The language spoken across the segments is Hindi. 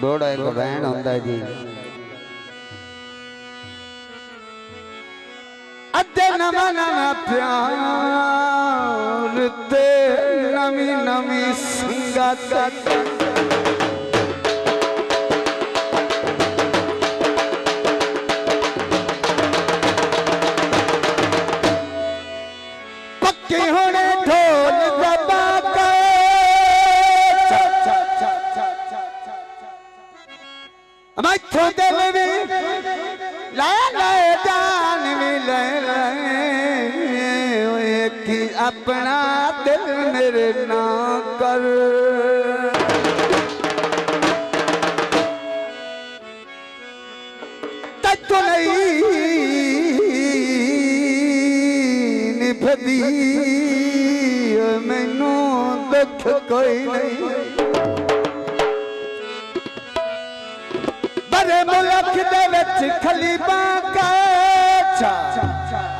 दोड़ा एक बहन होंदा जी अद्दे नवा नवा प्यार ते नवी नवी संगत पक्के होने ढोल दबा के मैं दिल भी लाए जान भी ले कि अपना दिल मेरे ना कर तू नहीं निभदी मैनू दुख कोई नहीं बड़े मुल्क दे विच खलीफा का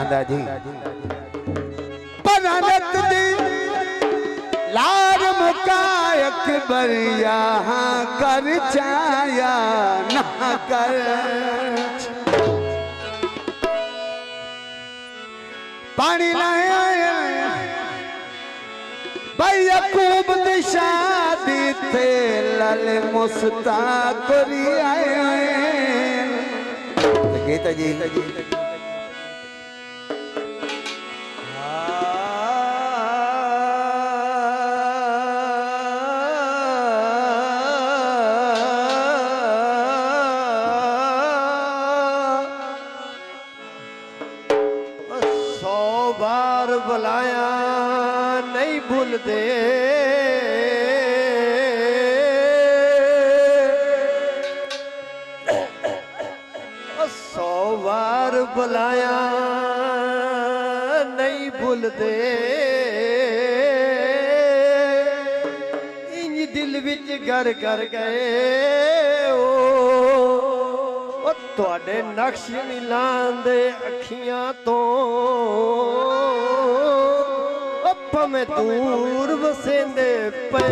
आंदा जी परानत दी लार मुका अकबर यहाँ कर छाया ना कर पानी लाया भाई यकूब दी शादी थे लाल मुस्ताक री आए गीता जी बुलाया नहीं भूल दे सौ बार बुलाया नहीं भूल दे इंज दिल विच घर कर गए तुहाडे नक्श नीलां दे अखियां तो भावें दूर वसेंदे पे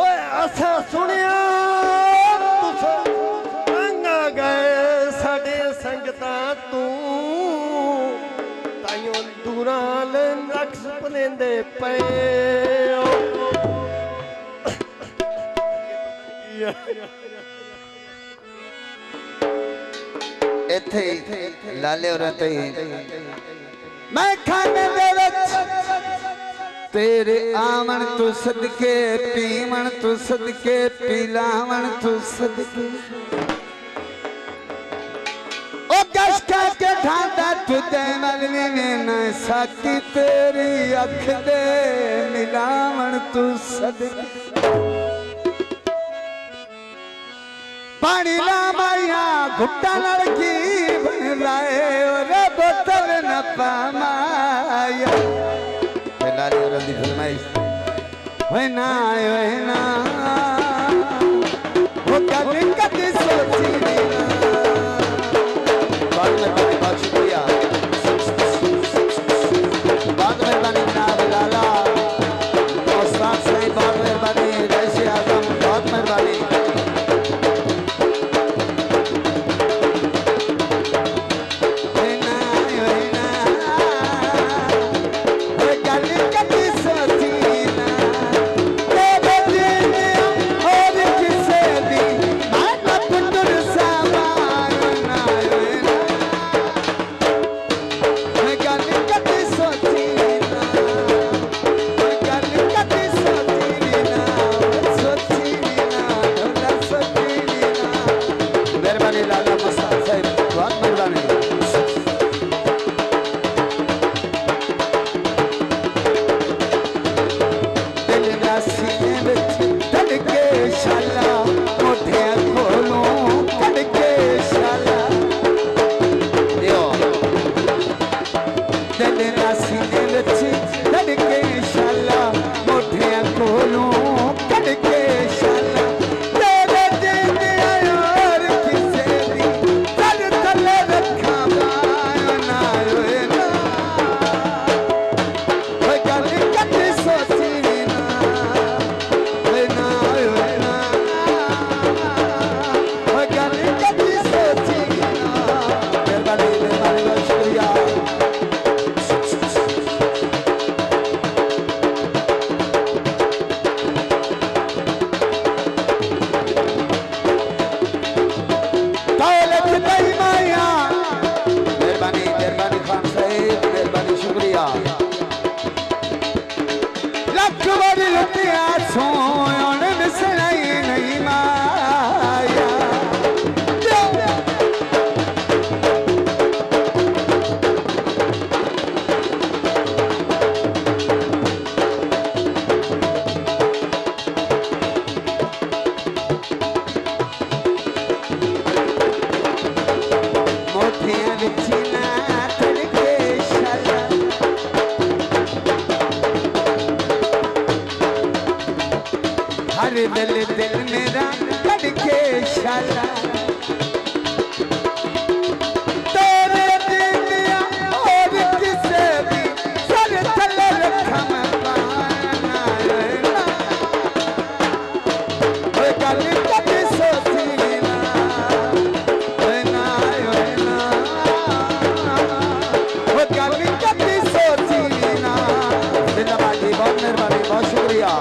ओए असा सुनिया तुसां अंगा गए साडे संगतां तू ताइयों दूरां नक्श पलेंदे पे इत्थे लाले और मैं खाने दे विच तेरे आवन तू सदके पीवन तू सदके पिलावन तू सदके ओ गश के ढांदा तू दे मलवी न साकी तेरी अख दे मिलावन तू सदके पानी ला माया घुट्टा लड़की बन लाए और बोतल न पामाया लाली और दी फरमाइश होए ना वो कभी कभी सोची नहीं बाद में बहुत शुक्रिया बाद में बनी जनाब लाला उस्ताद साहब बाद में बनी रईस आजम बहुत मेहरबानी दिल दिल मेरा करके शाला तेरे दिलिया और किसे भी सर थले रखा मैं पाना ना ओए गल कभी सोची ना ओए ना ओए गल कभी सोची ना जिंदाबाद जी बहुत मेहरबानी बहुत शुक्रिया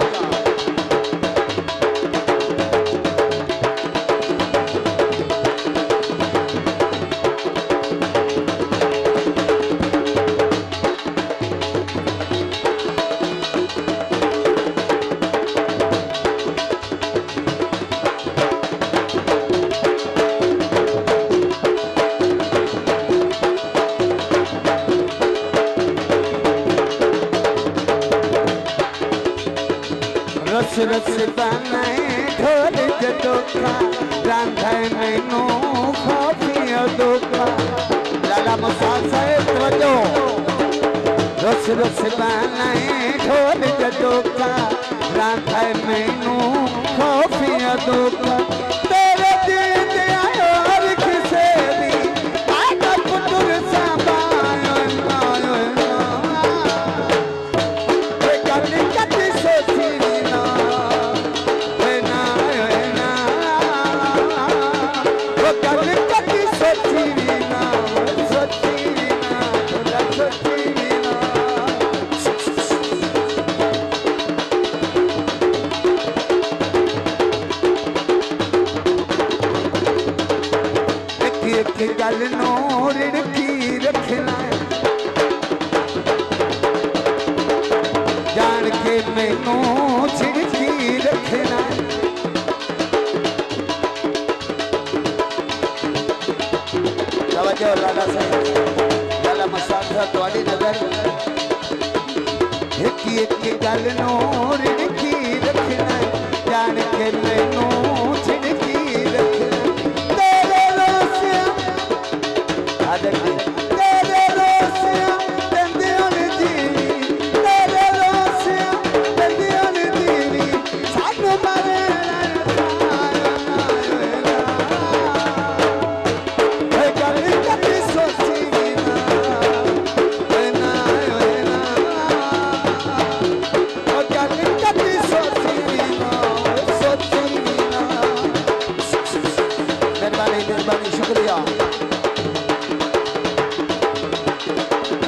रस रस बनाए ढोल जदोखा रांधाए मैनू खापिया दोखा लाला मुसाफिर तवज्जो रस रस बनाए ढोल जदोखा रांधाए मैनू खापिया दोखा तेरे दिल दे आयो हर किसे भी आका पुतुर सांभायो नायो वे गल कदी सोची गल नूर की रखना जान के मैनू छिड़की रखना तवज्जो लाला साहब लाला मुसाफिर तुम्हारी नजर एक गल नूर की रखना जान के मैनू छिड़की रखना तेरे रोसिया दंदियां दीवी तेरे रोसिया दंदियां दीवी सानू मारे ओए गल कदी सोची ना ओए ना ओए गल कदी सोची ना मेहरबानी मेहरबानी शुक्रिया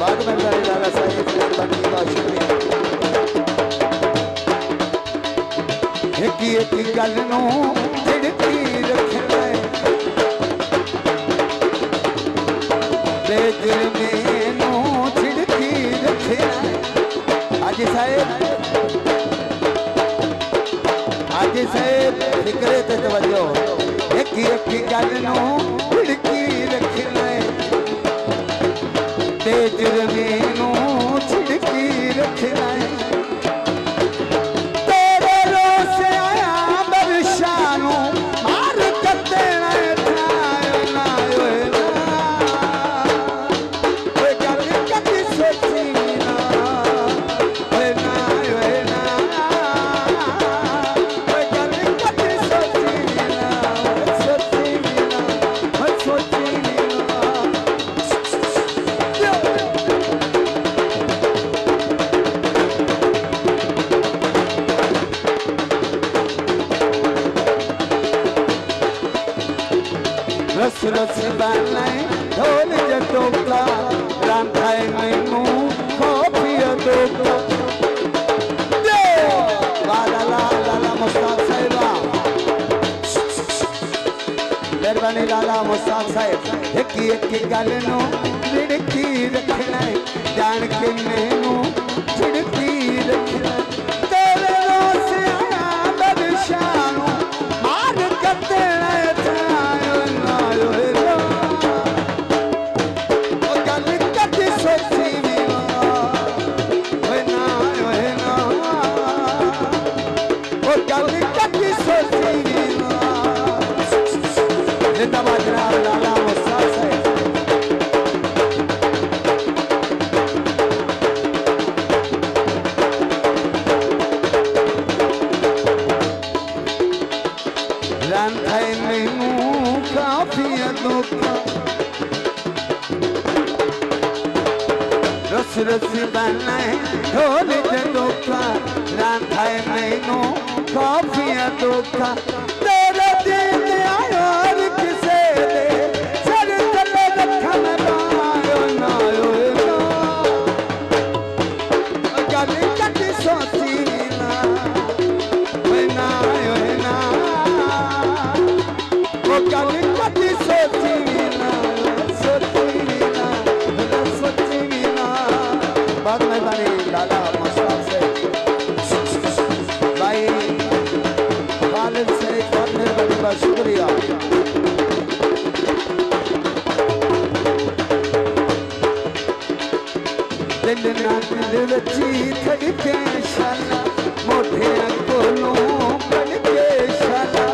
बाद में लाला साहब मेहरबानी बहुत शुक्रिया एक गल नू छिड़की रखना दिल मैनू छिड़की रखना आज साहब फिक्रे ते तवज्जो एक गल नू छिड़की रखना दिल मैनू छिड़की रखना तेरे रोस आया बरशानू मार कते ना गल कदी सोची ना गल कदी सोची ना रस रस बनाए ढोल जदोखा रांधाए मैनू खापिया दोखा लाला मुस्ताक साहिब मेहरबानी लाला मुस्ताक साहिब एक गल नू छिड़की रखना जान के मैनू छिड़की रखना तेरे रोस आया बदशानू मार कते जिंदाबाद लाला मुस्ताक साहब दुखा रस रस बनाए ढोल दे दुखा रांधाए मैनू कॉफियां दुखा तेरे दिल आयो और किसे दे सर तले रखा मैं पायो ना गल कटी सोची ना ना वो गल कटी सोची ना बहुत मेहरबानी लाला मुस्तफा से भाई खालिद से बहुत मेहरबानी बहुत शुक्रिया दिल ना दिल रची धड़के शाला मोटे कोलों कड़के शाला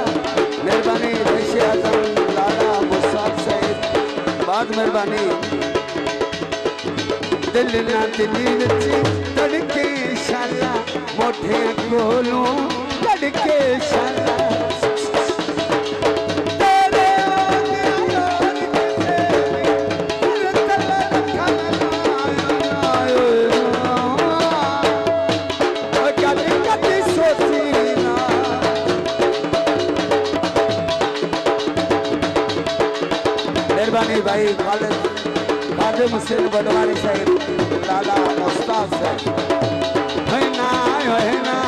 मेहरबानी ऋषि आजम लाला मुस्तफा से बहुत मेहरबानी दिल ना दिल रची धड़के शाला मोटे कोलों कड़के शाला मेहरबानी भाई खालिद हुसैन बडवानी साहिब लाला मुस्तफा साहिब है ना